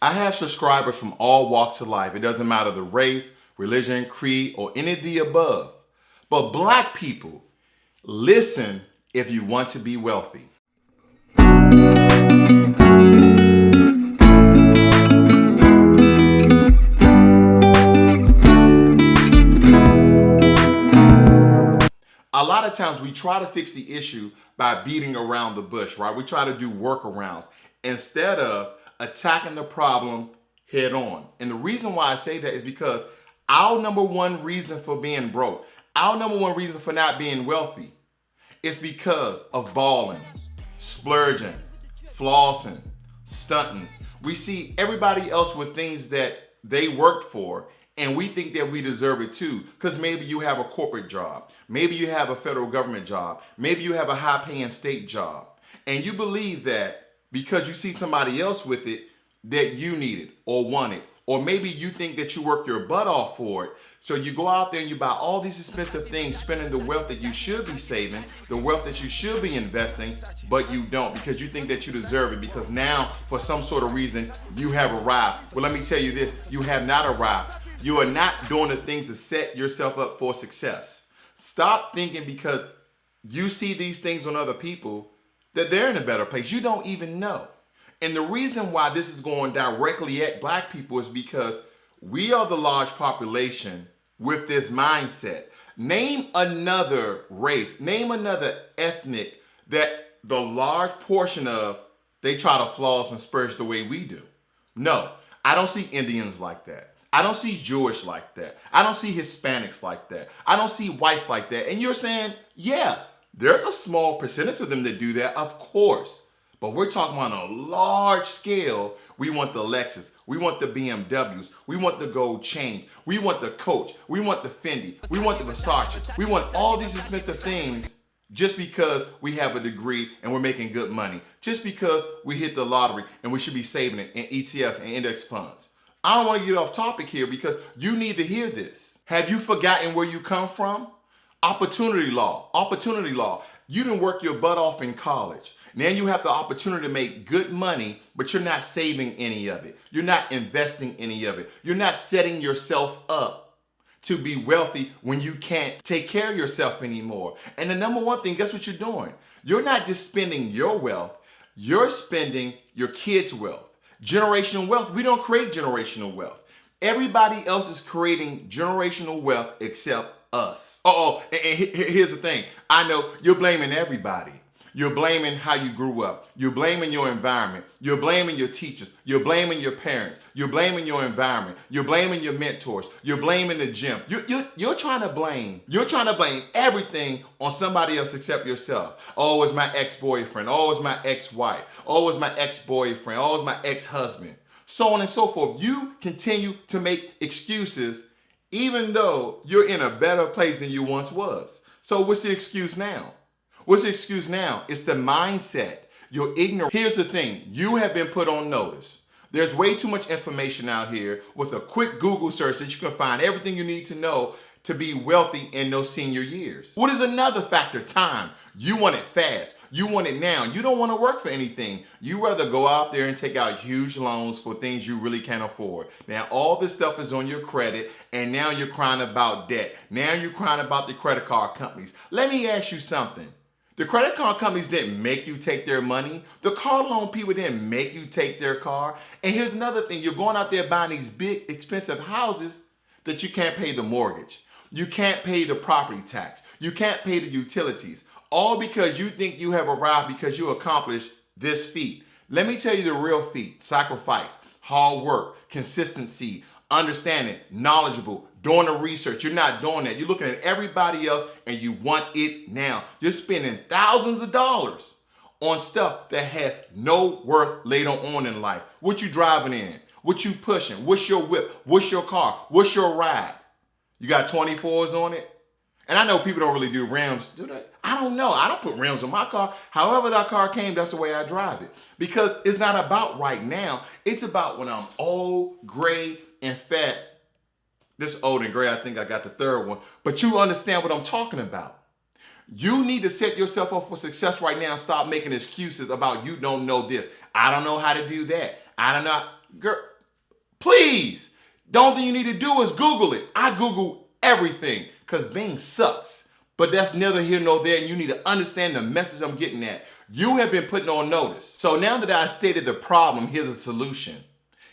I have subscribers from all walks of life. It doesn't matter the race, religion, creed, or any of the above. But black people, listen if you want to be wealthy. A lot of times we try to fix the issue by beating around the bush, right? We try to do workarounds instead of attacking the problem head on. And the reason why I say that is because our number one reason for being broke, our number one reason for not being wealthy is because of balling, splurging, flossing, stunting. We see everybody else with things that they worked for, and we think that we deserve it too, because maybe you have a corporate job, maybe you have a federal government job, maybe you have a high-paying state job, and you believe that because you see somebody else with it, that you need it or want it, or maybe you think that you work your butt off for it, so you go out there and you buy all these expensive things, spending the wealth that you should be saving, the wealth that you should be investing, but you don't because you think that you deserve it because now, for some sort of reason, you have arrived. Well, let me tell you this, you have not arrived. You are not doing the things to set yourself up for success. Stop thinking because you see these things on other people that they're in a better place. You don't even know. And the reason why this is going directly at black people is because we are the large population with this mindset. Name another race, name another ethnic that the large portion of they try to floss and splurge the way we do. No, I don't see Indians like that. I don't see Jewish like that. I don't see Hispanics like that. I don't see whites like that. And you're saying, yeah, there's a small percentage of them that do that, of course. But we're talking on a large scale. We want the Lexus. We want the BMWs. We want the gold chains. We want the Coach. We want the Fendi. We want the Versace. We want all these expensive things just because we have a degree and we're making good money. Just because we hit the lottery and we should be saving it in ETFs and index funds. I don't want to get off topic here because you need to hear this. Have you forgotten where you come from? Opportunity law. Opportunity law. You didn't work your butt off in college. Now you have the opportunity to make good money, but you're not saving any of it. You're not investing any of it. You're not setting yourself up to be wealthy when you can't take care of yourself anymore. And the number one thing, guess what you're doing? You're not just spending your wealth, you're spending your kids' wealth. Generational wealth, we don't create generational wealth. Everybody else is creating generational wealth except us. And here's the thing. I know you're blaming everybody. You're blaming how you grew up. You're blaming your environment. You're blaming your teachers. You're blaming your parents. You're blaming your environment. You're blaming your mentors. You're blaming the gym. You're trying to blame. You're trying to blame everything on somebody else except yourself. Oh, it's my ex-boyfriend. Oh, it's my ex-wife. Oh, it's my ex-boyfriend. Oh, it's my ex-husband. So on and so forth. You continue to make excuses even though you're in a better place than you once was. So what's the excuse now? What's the excuse now? It's the mindset. You're ignorant. Here's the thing. You have been put on notice. There's way too much information out here. With a quick Google search that you can find everything you need to know to be wealthy in those senior years. What is another factor? Time. You want it fast. You want it now. You don't want to work for anything. You rather go out there and take out huge loans for things you really can't afford. Now all this stuff is on your credit and now you're crying about debt. Now you're crying about the credit card companies. Let me ask you something. The credit card companies didn't make you take their money. The car loan people didn't make you take their car. And here's another thing. You're going out there buying these big, expensive houses that you can't pay the mortgage. You can't pay the property tax. You can't pay the utilities. All because you think you have arrived because you accomplished this feat. Let me tell you the real feat. Sacrifice, hard work, consistency, understanding, knowledgeable, doing the research. You're not doing that. You're looking at everybody else and you want it now. You're spending thousands of dollars on stuff that has no worth later on in life. What you driving in? What you pushing? What's your whip? What's your car? What's your ride? You got 24s on it? And I know people don't really do rims, do they? I don't know. I don't put rims on my car. However that car came, that's the way I drive it. Because it's not about right now. It's about when I'm old, gray, and fat. This old and gray, I think I got the third one. But you understand what I'm talking about. You need to set yourself up for success right now and stop making excuses about you don't know this. I don't know how to do that. I don't know. Girl, Please. The only thing you need to do is Google it. I Google everything because Bing sucks. But that's neither here nor there, and you need to understand the message I'm getting at. You have been putting on notice. So now that I stated the problem, here's the solution.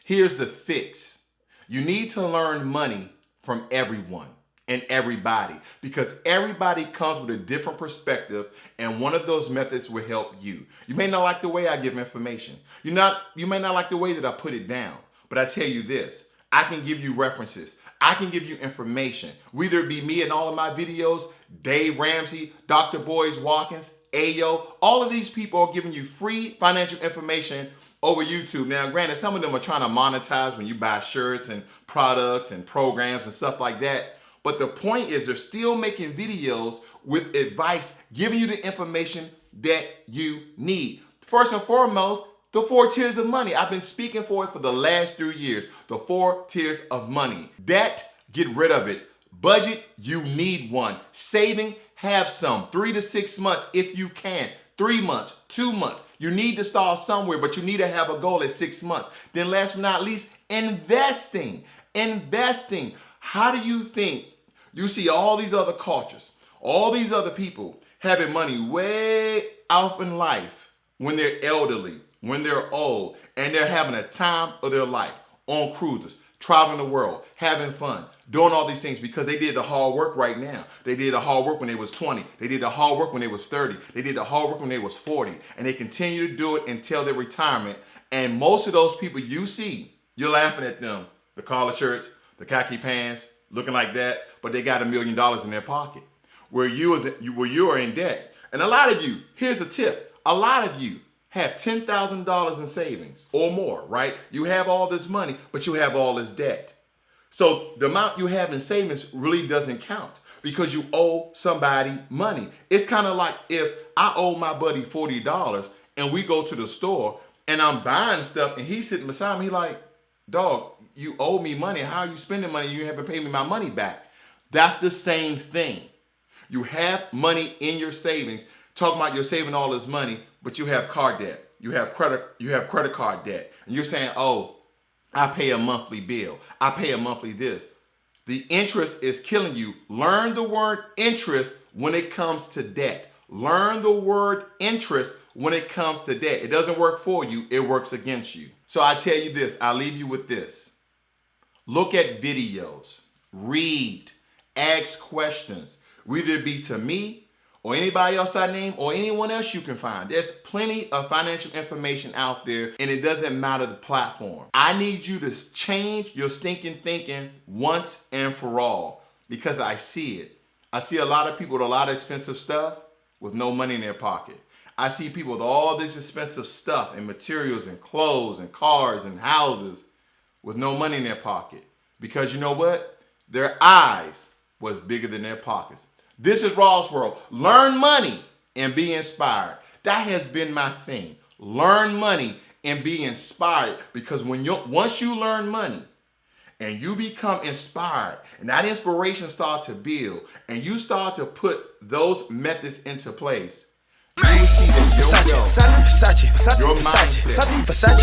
Here's the fix. You need to learn money from everyone and everybody, because everybody comes with a different perspective, and one of those methods will help you. You may not like the way I give information. You may not like the way that I put it down, but I tell you this, I can give you references. I can give you information. Whether it be me and all of my videos, Dave Ramsey, Dr. Boyce Watkins, Ayo, all of these people are giving you free financial information over YouTube. Now, granted, some of them are trying to monetize when you buy shirts and products and programs and stuff like that. But the point is they're still making videos with advice, giving you the information that you need. First and foremost, the 4 tiers of money. I've been speaking for it for the last 3 years. The 4 tiers of money. Debt, get rid of it. Budget, you need one. Saving, have some. 3 to 6 months if you can. 3 months, 2 months. You need to start somewhere, but you need to have a goal at 6 months. Then last but not least, investing. Investing. How do you think you see all these other cultures, all these other people having money way out in life when they're elderly, when they're old, and they're having a time of their life on cruises, traveling the world, having fun, doing all these things because they did the hard work right now. They did the hard work when they was 20. They did the hard work when they was 30. They did the hard work when they was 40. And they continue to do it until their retirement. And most of those people you see, you're laughing at them. The collar shirts, the khaki pants, looking like that, but they got $1 million in their pocket. Where you are in debt. And a lot of you, here's a tip. A lot of you have $10,000 in savings or more, right? You have all this money, but you have all this debt. So the amount you have in savings really doesn't count because you owe somebody money. It's kind of like if I owe my buddy $40 and we go to the store and I'm buying stuff and he's sitting beside me, he's like, dog, you owe me money. How are you spending money? You haven't paid me my money back. That's the same thing. You have money in your savings. Talking about you're saving all this money, but you have car debt. You have credit card debt. And you're saying, oh, I pay a monthly bill. I pay a monthly this. The interest is killing you. Learn the word interest when it comes to debt. Learn the word interest when it comes to debt. It doesn't work for you. It works against you. So I tell you this. I'll leave you with this. Look at videos. Read. Ask questions. Whether it be to me or anybody else I name or anyone else you can find. There's plenty of financial information out there, and it doesn't matter the platform. I need you to change your stinking thinking once and for all because I see it. I see a lot of people with a lot of expensive stuff with no money in their pocket. I see people with all this expensive stuff and materials and clothes and cars and houses with no money in their pocket. Because you know what? Their eyes was bigger than their pockets. This is Raw's World. Learn money and be inspired. That has been my thing. Learn money and be inspired. Because once you learn money and you become inspired and that inspiration starts to build and you start to put those methods into place, you will see that your wealth, your mindset, Versace.